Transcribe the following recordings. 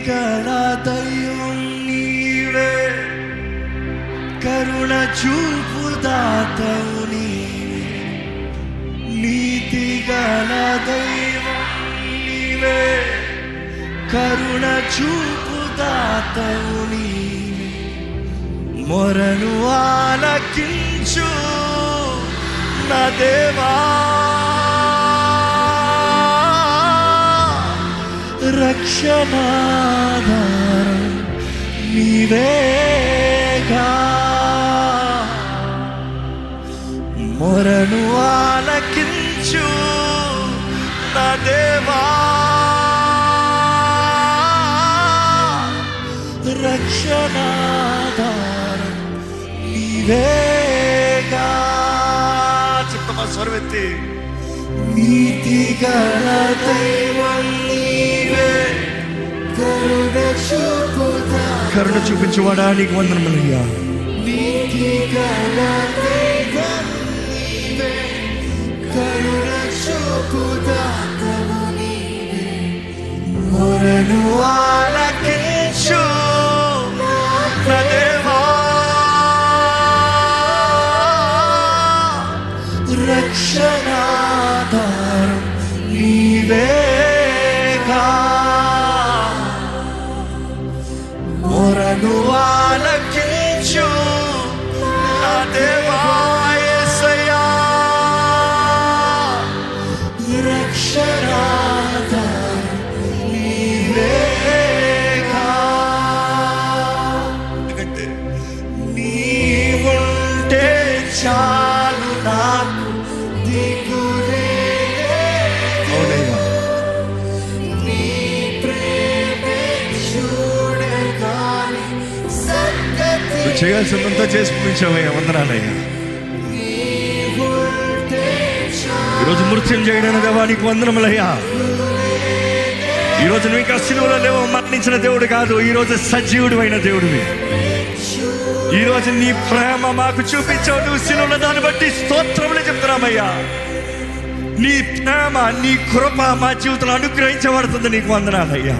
గల దైవం నీవే, కరుణ చూపు దాతవు నీవే. నీతి గల దైవం నీవే, కరుణ చూపు దాతవు నీవే. మొరను ఆలకించు నా దేవా, రక్షణాధారం నీవేగా. మొరను ఆలకించు నా దేవా, రక్షణాధారం నీవేగా. చెప్తామా స్వరమెత్తి. నీతి గల దైవం నీవే, కరుణ చూపించేవాడా నీకు వందనములయ్యా. నీతి గల దైవం నీవే, కరుణ చూపుదాతవు నీవే. మొరను ఆలకించు నా దేవా, రక్షణాధారం నీవేగా. మొరను ఆలకించు నా దేవా యేసయ్యా, రక్షణాధారం నీవేగా. ఎందుకంటే నీవుంటే చాలు నాకు దిగులే. అవునయ్యా, నీ ప్రేమే చూడగానే సంగతి చేయాల్సిందంతా చేసి పూజించావయ్యా. వందనాలయ్యా. ఈరోజు మృత్యం చేయడానికి దేవా నీకు వందనములయ్యా. ఈరోజు నువ్వు ఇంకా సిలువలో లేవో మరణించిన దేవుడు కాదు, ఈరోజు సజీవుడు అయిన దేవుడివి. ఈరోజు నీ ప్రేమ మాకు చూపించావు, నువ్వు సిలువలో, దాన్ని బట్టి స్తోత్రములు చెప్తున్నామయ్యా. నీ ప్రేమ, నీ కృప మా జీవితంలో అనుగ్రహించబడుతుంది. నీకు వందనాలయ్యా.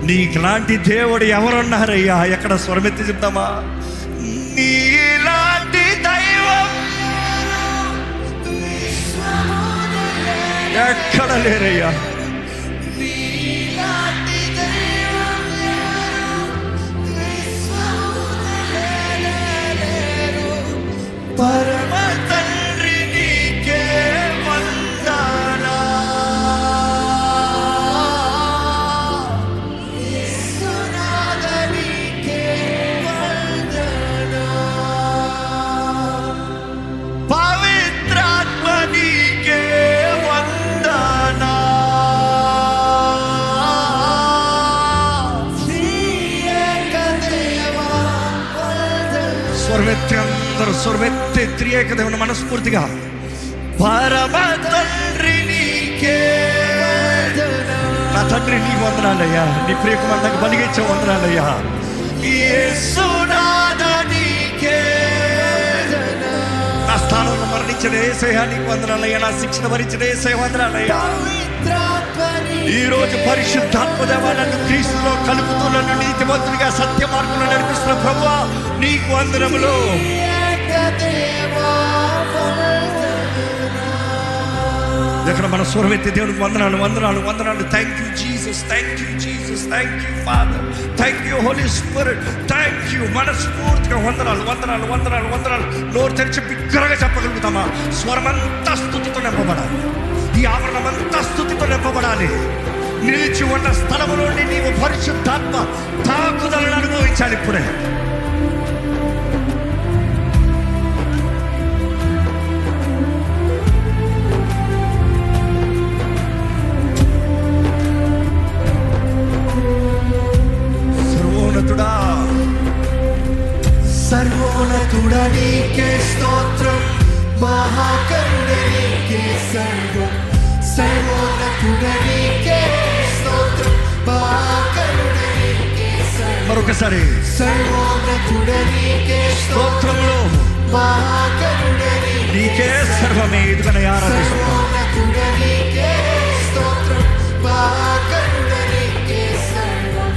నీకు లాంటి దేవుడు ఎవరున్నారయ్యా? ఎక్కడ స్వరమెత్తి చెప్తామా? నీలాంటి దైవం ఎక్కడ లేరయ్యా. పరమ తండ్రి నీకే వందనా, యేసునాథ నీకే వందనా, పవిత్రాత్మ నీకే వందనా, స్వర్వెత్యందరూ స్వర్వెత్తి త్రియేక దేవుని మనస్ఫూర్తిగా పరమ తండ్రి నీకే వందనా. నా తండ్రి నీకు వందనాలయ్యా. నీ ప్రియకుమారునికి బలిగించే వందనాలయ్యా. యేసునాథ నీకే వందనా. నా స్థానంలో మరణించిన యేసయ్యా నీకు వందనాలయ్యా. నా శిక్షణ భరించిన యేసయ్య వందనాలయ్యా. ఈ రోజు పరిశుద్ధాత్మ దేవా నన్ను క్రీస్తులో కలుపుతూ నన్ను నీతిమంతునిగా సత్య మార్గంలో నడిపిస్తున్న ప్రభువా నీకు వందనములు. ఇక్కడ మన స్వరమెత్తి దేవునికి వందనాలు, వందనాలు, వందనాలు. Thank you Jesus, thank you Jesus, thank you father, thank you holy spirit, thank you. మనస్ఫూర్తిగా వందనాలు, వందనాలు, వందనాలు, వందనాలు. నోరు తెరిచి బిగ్గరగా చెప్పగలుగుతామా? స్వరమంతా స్తుతితో నింపబడాలి. ఈ ఆవరణమంతా స్తుతితో నింపబడాలి. నిలిచి ఉన్న స్థలములోని నీవు పరిశుద్ధాత్మ తాకుదలను అనుభవించాలి ఇప్పుడే. సర్వోన్నతుడా, సర్వోన్నతుడా నీకే స్తోత్రం, మహాకరుణ నీకే సర్వం. సర్వోన్నతుడా నీకే స్తోత్రం, మహాకరుణ నీకే సర్వం. మరొకసారి సర్వోన్నతుడా నీకే స్తోత్రములు, మహాకరుణ నీకే సర్వమే. ఇదిగోనే ఆరాధిస్తున్నాం. సర్వోన్నతుడా నీకే స్తోత్రం, మహాకరుణ నీకే సర్వం.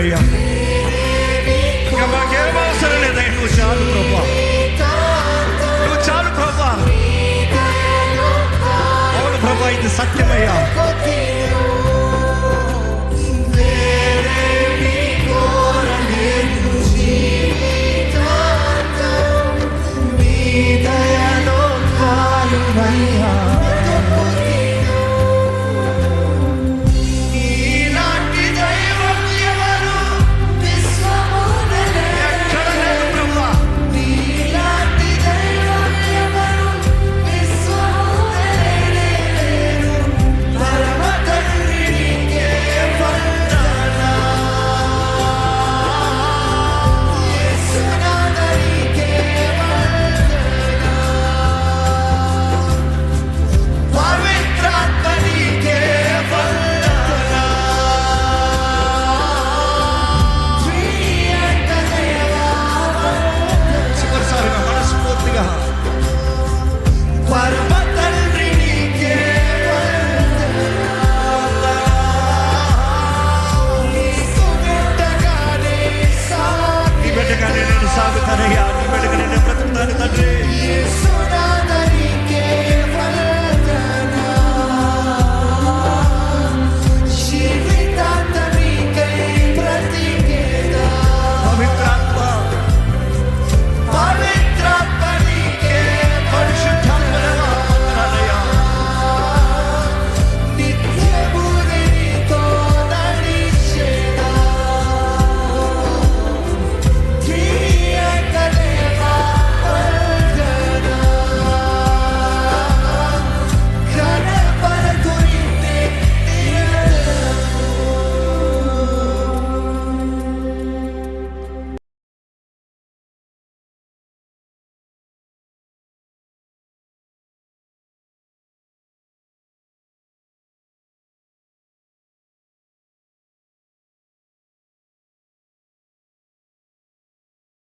అయ్యా. ఇంకా మాకేం అవసరం లేదయ్యా, నువ్వు చాలు ప్రభా, నువ్వు చాలు ప్రభా. అవును ప్రభా, ఇది సత్యమయ్యా.